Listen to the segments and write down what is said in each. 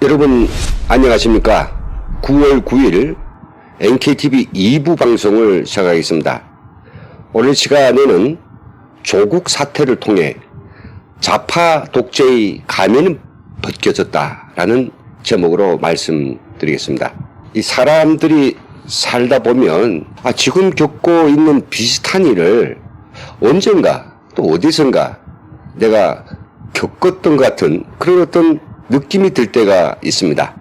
여러분 안녕하십니까. 9월 9일 NKTV 2부 방송을 시작하겠습니다. 오늘 시간에는 조국 사태를 통해 좌파 독재의 가면은 벗겨졌다라는 제목으로 말씀드리겠습니다. 이 사람들이 살다 보면 지금 겪고 있는 비슷한 일을 언젠가 또 어디선가 내가 겪었던 것 같은 그런 어떤 느낌이 들 때가 있습니다.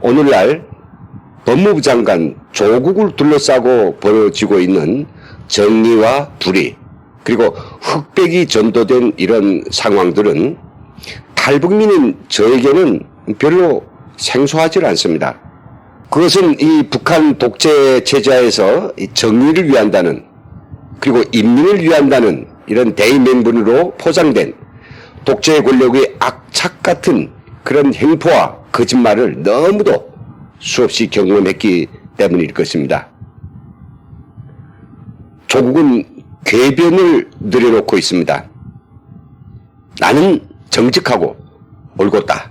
오늘날 법무부 장관 조국을 둘러싸고 벌어지고 있는 정의와 불의, 그리고 흑백이 전도된 이런 상황들은 탈북민인 저에게는 별로 생소하지 않습니다. 그것은 이 북한 독재 체제에서 정의를 위한다는, 그리고 인민을 위한다는 이런 대의명분으로 포장된 독재 권력의 악착 같은 그런 행포와 거짓말을 너무도 수없이 경험했기 때문일 것입니다. 조국은 궤변을 내려놓고 있습니다. 나는 정직하고 옳겠다.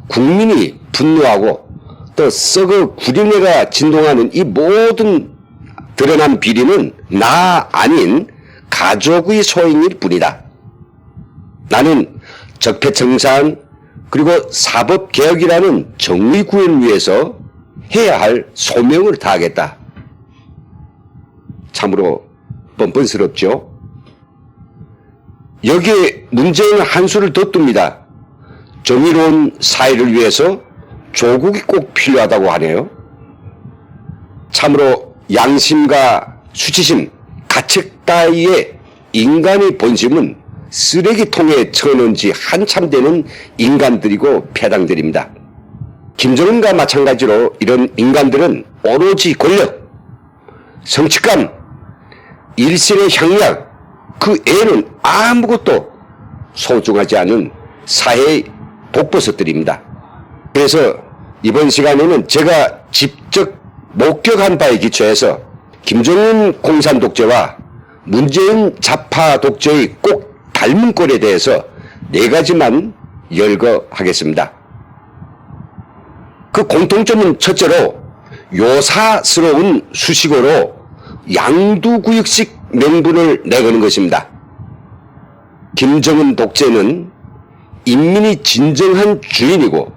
국민이 분노하고 또 썩어 구린내가 진동하는 이 모든 드러난 비리는 나 아닌 가족의 소행일 뿐이다. 나는 적폐청산 그리고 사법개혁이라는 정의 구현을 위해서 해야 할 소명을 다하겠다. 참으로 뻔뻔스럽죠. 여기에 문제는 한 수를 더 둡니다. 정의로운 사회를 위해서 조국이 꼭 필요하다고 하네요. 참으로 양심과 수치심, 가책 따위의 인간의 본심은 쓰레기통에 쳐넣은 지 한참 되는 인간들이고 패당들입니다. 김정은과 마찬가지로 이런 인간들은 오로지 권력, 성취감, 일신의 향락, 그 애는 아무것도 소중하지 않은 사회의 독버섯들입니다. 그래서 이번 시간에는 제가 직접 목격한 바에 기초해서 김정은 공산 독재와 문재인 좌파 독재의 꼭 닮은 꼴에 대해서 4가지만 열거하겠습니다. 그 공통점은 첫째로 요사스러운 수식어로 양두구역식 명분을 내거는 것입니다. 김정은 독재는 인민이 진정한 주인이고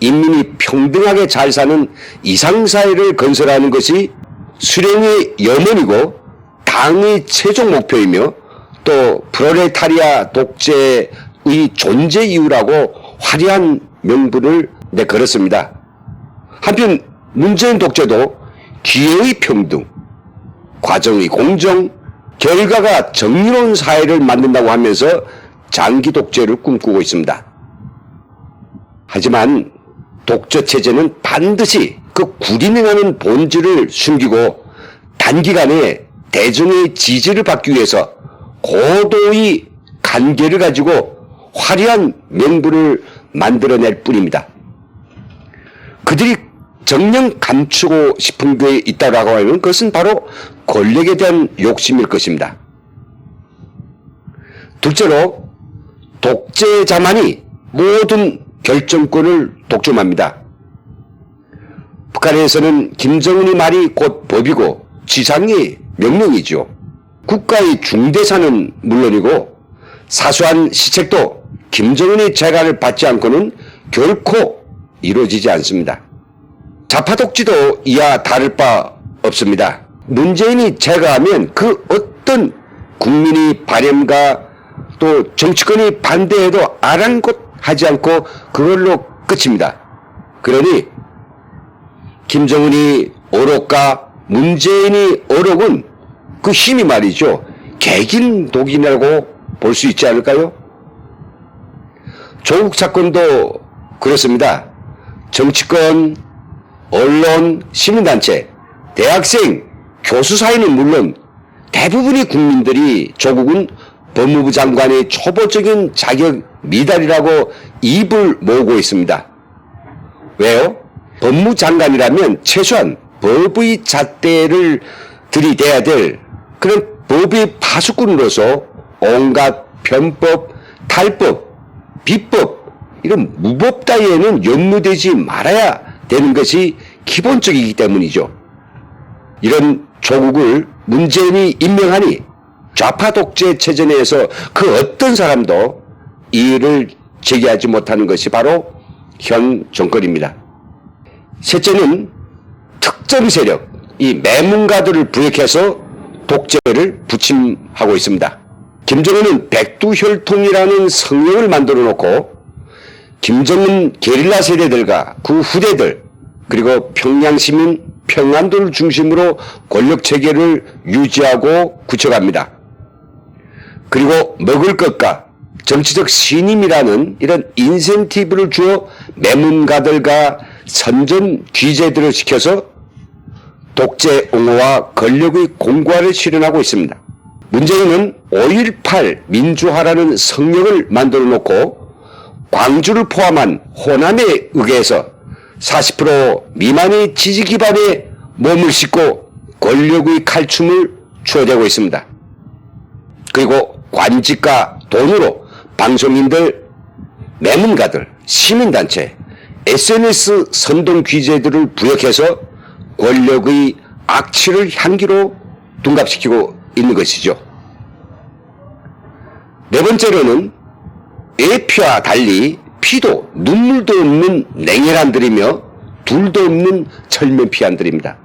인민이 평등하게 잘 사는 이상사회를 건설하는 것이 수령의 염원이고 당의 최종 목표이며 또 프롤레타리아 독재의 존재 이유라고 화려한 명분을 내걸었습니다. 한편 문재인 독재도 기회의 평등, 과정의 공정, 결과가 정의로운 사회를 만든다고 하면서 장기 독재를 꿈꾸고 있습니다. 하지만 독재 체제는 반드시 그 구린행하는 본질을 숨기고 단기간에 대중의 지지를 받기 위해서 고도의 간계를 가지고 화려한 명분을 만들어낼 뿐입니다. 그들이 정녕 감추고 싶은 게 있다고 하면 그것은 바로 권력에 대한 욕심일 것입니다. 둘째로 독재자만이 모든 결정권을 독점합니다. 북한에서는 김정은의 말이 곧 법이고 지상의 명령이죠. 국가의 중대사는 물론이고 사소한 시책도 김정은의 재가를 받지 않고는 결코 이루어지지 않습니다. 좌파 독재도 이와 다를 바 없습니다. 문재인이 재가하면 그 어떤 국민의 바램과 또 정치권이 반대해도 아랑곳하지 않고 그걸로 끝입니다. 그러니 김정은이 어록과 문재인이 어록은 그 힘이 말이죠. 개긴독이라고 볼 수 있지 않을까요? 조국 사건도 그렇습니다. 정치권, 언론, 시민단체, 대학생, 교수 사이는 물론 대부분의 국민들이 조국은 법무부 장관의 초보적인 자격 미달이라고 입을 모으고 있습니다. 왜요? 법무부 장관이라면 최소한 법의 잣대를 들이대야 될 그런 법의 파수꾼으로서 온갖 편법, 탈법, 비법, 이런 무법다에는 연루되지 말아야 되는 것이 기본적이기 때문이죠. 이런 조국을 문재인이 임명하니 좌파 독재 체제 내에서 그 어떤 사람도 이의를 제기하지 못하는 것이 바로 현 정권입니다. 셋째는 특정 세력, 이 매문가들을 부역해서 독재를 부침하고 있습니다. 김정은은 백두혈통이라는 성명을 만들어 놓고 김정은 게릴라 세대들과 그 후대들 그리고 평양시민 평안도를 중심으로 권력체계를 유지하고 굳혀갑니다. 그리고 먹을 것과 정치적 신임이라는 이런 인센티브를 주어 매문가들과 선전 귀재들을 시켜서 독재 옹호와 권력의 공과를 실현하고 있습니다. 문재인은 5.18 민주화라는 성명을 만들어 놓고 광주를 포함한 호남에 의해서 40% 미만의 지지 기반에 몸을 싣고 권력의 칼춤을 추어대고 있습니다. 그리고 관직과 돈으로 방송인들, 매문가들, 시민단체, SNS 선동 귀재들을 부역해서 권력의 악취를 향기로 둔갑시키고 있는 것이죠. 네 번째로는 예피와 달리 피도 눈물도 없는 냉혈한들이며 둘도 없는 철면피한들입니다.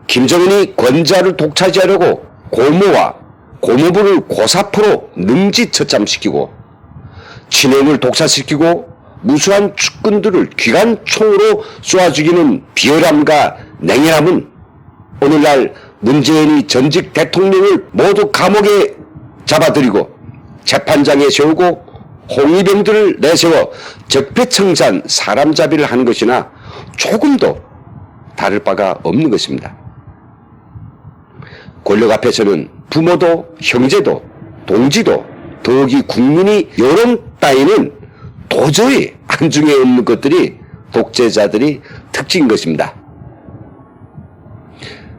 김정은이 권좌를 독차지하려고 고모와 고모부를 고사포로 능지처참시키고 친형을 독사시키고 무수한 측근들을 기관총으로 쏘아 죽이는 비열함과 냉혈함은 오늘날 문재인이 전직 대통령을 모두 감옥에 잡아들이고 재판장에 세우고 홍위병들을 내세워 적폐청산 사람잡이를 하는 것이나 조금도 다를 바가 없는 것입니다. 권력 앞에서는 부모도 형제도 동지도 더욱이 국민이 여론 따위는 도저히 안중에 없는 것들이 독재자들이 특징인 것입니다.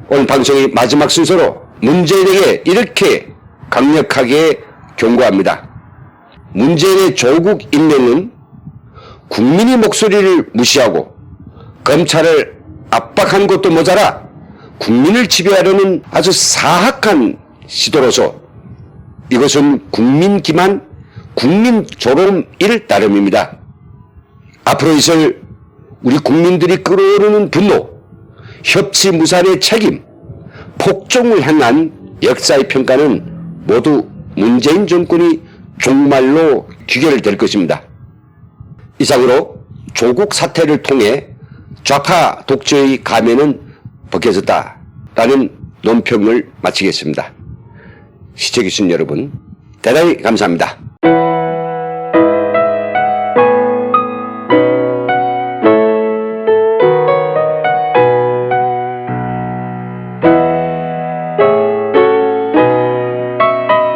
오늘 방송의 마지막 순서로 문재인에게 이렇게 강력하게 경고합니다. 문재인의 조국 임명은 국민의 목소리를 무시하고 검찰을 압박한 것도 모자라 국민을 지배하려는 아주 사악한 시도로서 이것은 국민 기만, 국민 조롱일 따름입니다. 앞으로 있을 우리 국민들이 끌어오르는 분노, 협치무산의 책임, 폭정을 향한 역사의 평가는 모두 문재인 정권이 종말로 귀결될 것입니다. 이상으로 조국 사태를 통해 좌파 독재의 가면은 벗겨졌다라는 논평을 마치겠습니다. 시청해주신 여러분 대단히 감사합니다.